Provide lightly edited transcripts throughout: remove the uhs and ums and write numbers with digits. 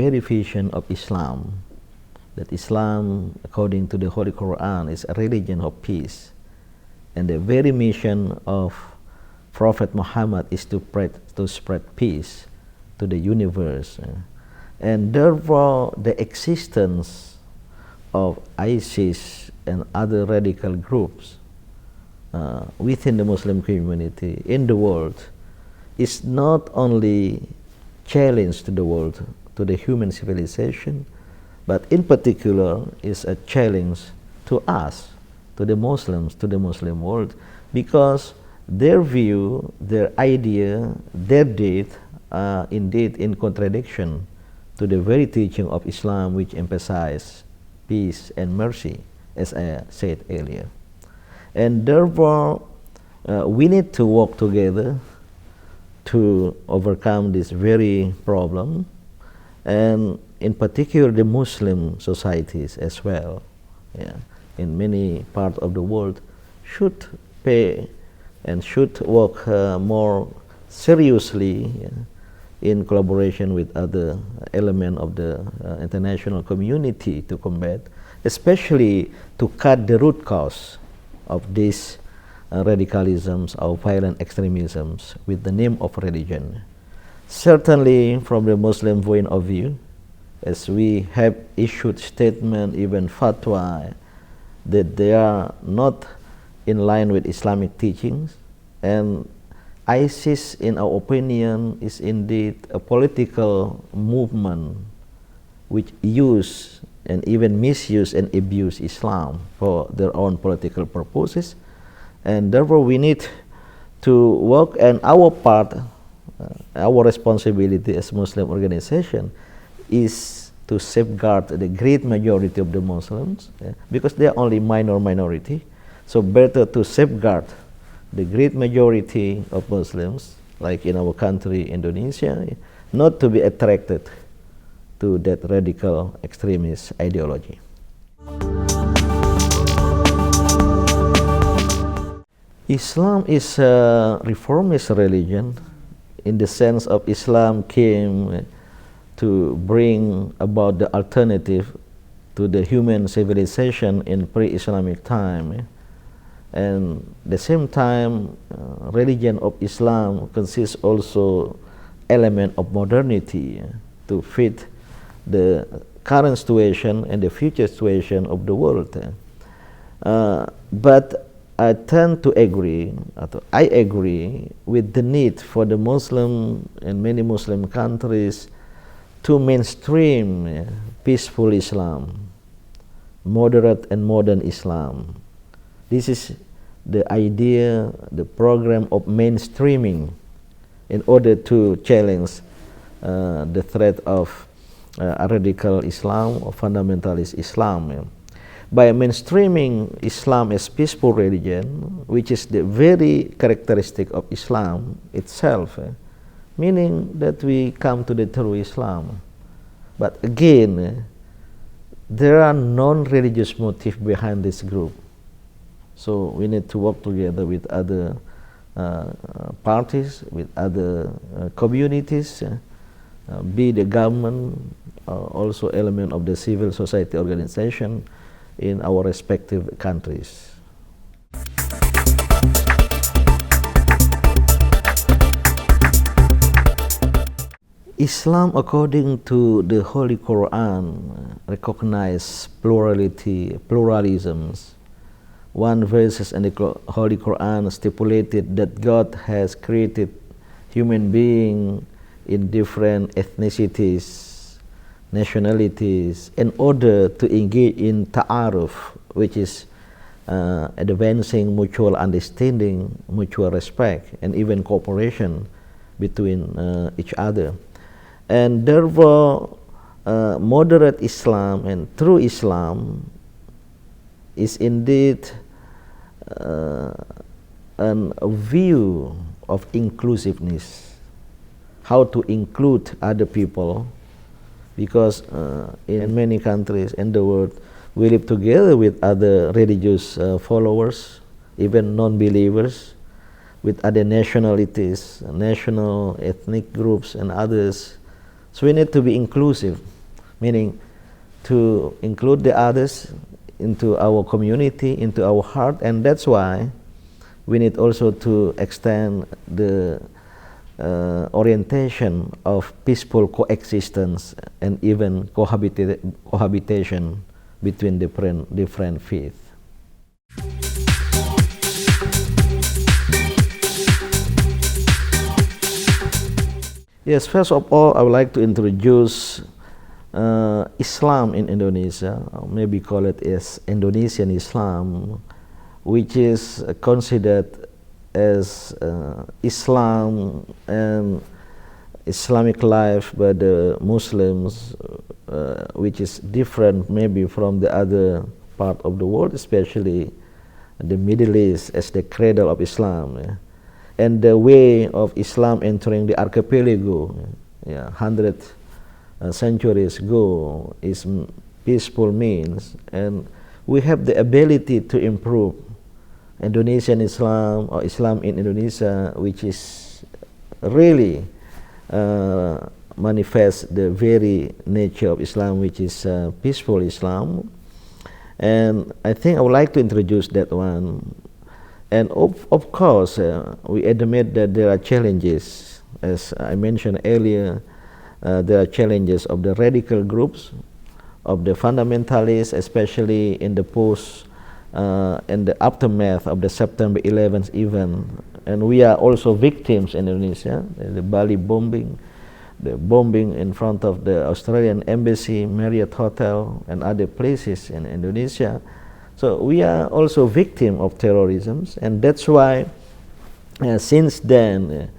very vision of Islam, that Islam, according to the Holy Quran, is a religion of peace. And the very mission of Prophet Muhammad is to spread peace to the universe. And therefore, the existence of ISIS and other radical groups within the Muslim community in the world is not only challenge to the world, to the human civilization, but in particular is a challenge to us, to the Muslims, to the Muslim world, because their view, their idea, their deed are indeed in contradiction to the very teaching of Islam, which emphasizes peace and mercy, as I said earlier. And therefore, we need to work together to overcome this very problem, and in particular the Muslim societies as well, in many parts of the world, should pay and should work more seriously in collaboration with other elements of the international community to combat, especially to cut the root cause of these radicalisms or violent extremisms with the name of religion. Certainly from the Muslim point of view, as we have issued statement, even fatwa, that they are not in line with Islamic teachings, and ISIS, in our opinion, is indeed a political movement which use and even misuse and abuse Islam for their own political purposes, and therefore we need to work, and our part, our responsibility as Muslim organization is to safeguard the great majority of the Muslims, because they are only minority. So better to safeguard the great majority of Muslims, like in our country, Indonesia, not to be attracted to that radical extremist ideology. Islam is a reformist religion in the sense of Islam came to bring about the alternative to the human civilization in pre-Islamic time. And at the same time, religion of Islam consists also element of modernity to fit the current situation and the future situation of the world. But I tend to agree, I agree with the need for the Muslim and many Muslim countries to mainstream peaceful Islam, moderate and modern Islam. This is the idea, the program of mainstreaming in order to challenge the threat of a radical Islam or fundamentalist Islam. By mainstreaming Islam as peaceful religion, which is the very characteristic of Islam itself, meaning that we come to the true Islam. But again, there are non-religious motives behind this group. So we need to work together with other parties, with other communities, be the government, also element of the civil society organization in our respective countries. Islam, according to the Holy Quran, recognizes pluralisms. One verse in the Holy Quran stipulated that God has created human beings in different ethnicities, nationalities, in order to engage in ta'aruf, which is advancing mutual understanding, mutual respect, and even cooperation between each other. And therefore, moderate Islam and true Islam is indeed a view of inclusiveness, how to include other people, because in many countries in the world we live together with other religious followers, even non-believers, with other nationalities, national ethnic groups and others. So we need to be inclusive. meaning to include the others into our community, into our heart, and that's why we need also to extend the orientation of peaceful coexistence and even cohabitation between different faiths. Yes, first of all, I would like to introduce Islam in Indonesia, or maybe call it as Indonesian Islam, which is considered as Islam and Islamic life by the Muslims, which is different maybe from the other part of the world, especially the Middle East as the cradle of Islam. And the way of Islam entering the archipelago, 100 centuries ago, is peaceful means, and we have the ability to improve Indonesian Islam or Islam in Indonesia, which is really manifests the very nature of Islam, which is peaceful Islam. And I think I would like to introduce that one. And of course, we admit that there are challenges. As I mentioned earlier, there are challenges of the radical groups, of the fundamentalists, especially in the in the aftermath of the September 11th event. And we are also victims in Indonesia, the Bali bombing, the bombing in front of the Australian Embassy, Marriott Hotel, and other places in Indonesia. So we are also victim of terrorism, and that's why since then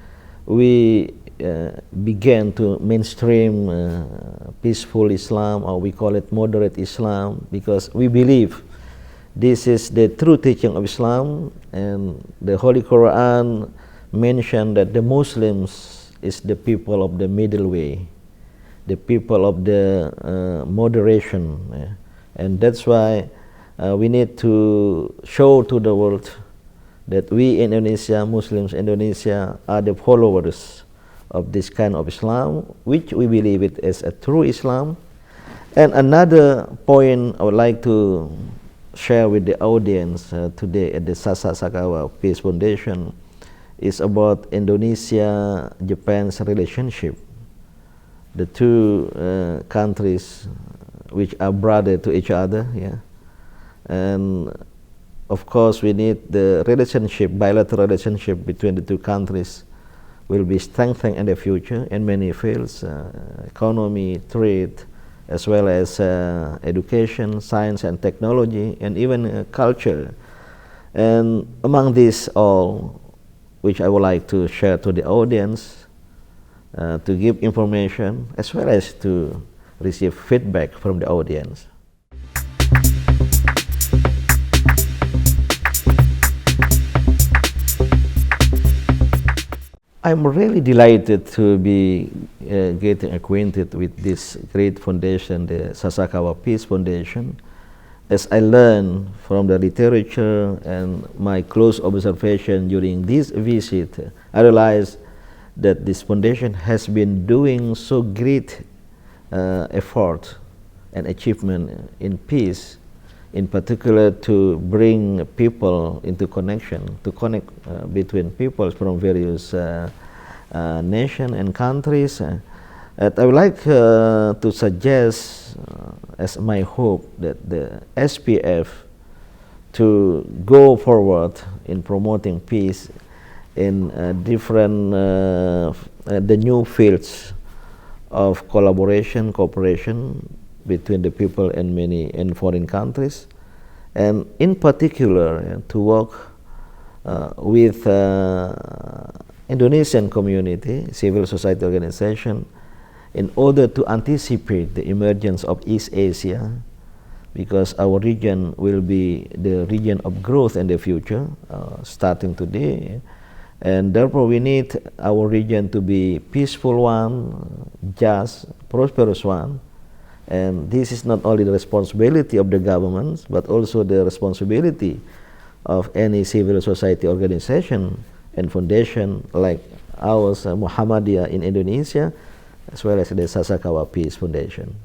we began to mainstream peaceful Islam, or we call it moderate Islam, because we believe this is the true teaching of Islam, and the Holy Quran mentioned that the Muslims is the people of the middle way, the people of the moderation, and that's why we need to show to the world that we in Indonesia, Muslims in Indonesia, are the followers of this kind of Islam, which we believe it as a true Islam. And another point I would like to share with the audience today at the Sasakawa Peace Foundation is about Indonesia-Japan's relationship. The two countries which are brother to each other, and of course we need the relationship, bilateral relationship between the two countries will be strengthened in the future in many fields, economy, trade, as well as education, science and technology, and even culture. And among these all, which I would like to share to the audience, to give information as well as to receive feedback from the audience. I'm really delighted to be getting acquainted with this great foundation, the Sasakawa Peace Foundation. As I learned from the literature and my close observation during this visit, I realized that this foundation has been doing so great effort and achievement in peace, in particular to bring people into connection, to connect between people from various nations and countries. I would like to suggest as my hope that the SPF to go forward in promoting peace in different the new fields of collaboration, cooperation between the people in many foreign countries, and in particular to work with Indonesian community, civil society organization, in order to anticipate the emergence of East Asia, because our region will be the region of growth in the future, starting today, and therefore we need our region to be peaceful one, just, prosperous one. And this is not only the responsibility of the governments, but also the responsibility of any civil society organization and foundation like ours, Muhammadiyah in Indonesia, as well as the Sasakawa Peace Foundation.